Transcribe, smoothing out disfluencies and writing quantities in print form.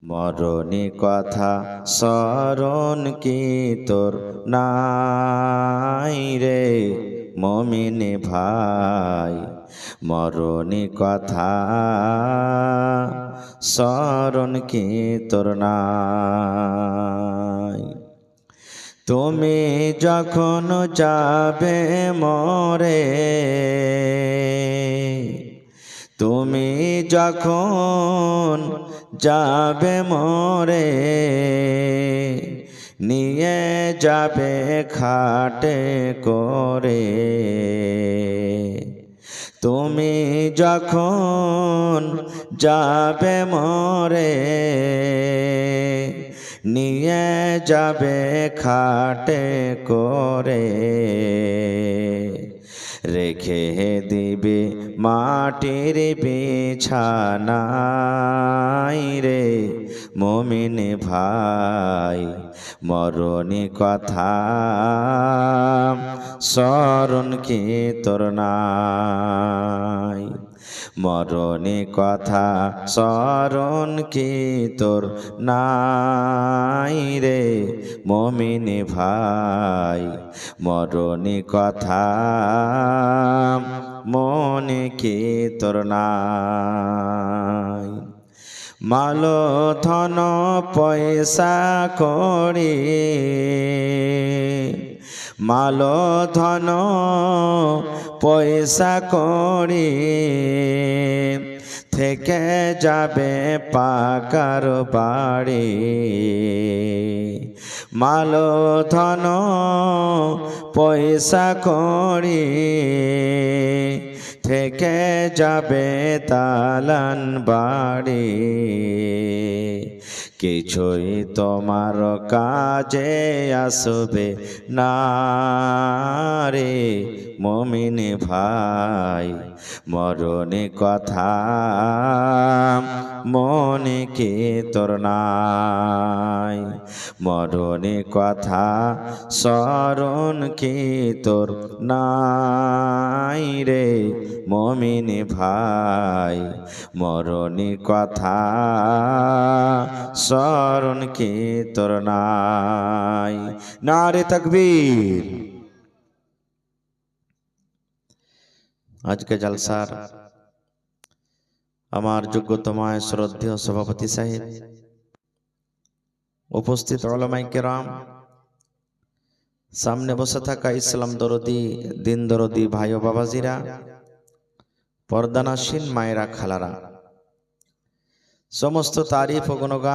মরণী কথা স্মরণ কি তোর নাই রে মুমিন ভাই। মরণী কথা স্মরণ কি তোর নাই। তুমি যখন যাবে মরে, তুমি যখন যাবে মরে, নিয়ে যাবে খাটে করে। তুমি যখন যাবে মরে, নিয়ে যাবে খাটে করে। রেখে দিবে মাটির বিছানায় রে মুমিন ভাই। মরণী কথা স্মরণ কি তোর নাই। মরণী কথা স্মরণ কি তোর নাই রে মুমিন ভাই। মরণী কথা মনে কি তোর নাই। মাল ধন পয়সা করি, মাল ধন পয়সা করি, থেকে যাবে পাকার বাড়ি। মাল ধন পয়সা করি, থেকে যাবে তালান বাড়ি। কিছুই তোমার কাজে আসবে না রে মুমিন ভাই। মরণী কথা মনে কি তোর নাই। মরণী কথা স্মরণ কি তোর নাই রে মুমিন ভাই। মরণী কথা স্মরণ কি তোর নাই। নারে তাকবীর। আজকে জলসার আমার যোগ্যতমায় শ্রদ্ধেয় সভাপতি সাহেব, উপস্থিত উলামায়ে কেরাম, সামনে বসে থাকা ইসলাম দরদি দিন দরদি ভাই ও বাবাজিরা, পর্দানাসীন মায়েরা খালারা, সমস্ত তারিফ ও গুণগান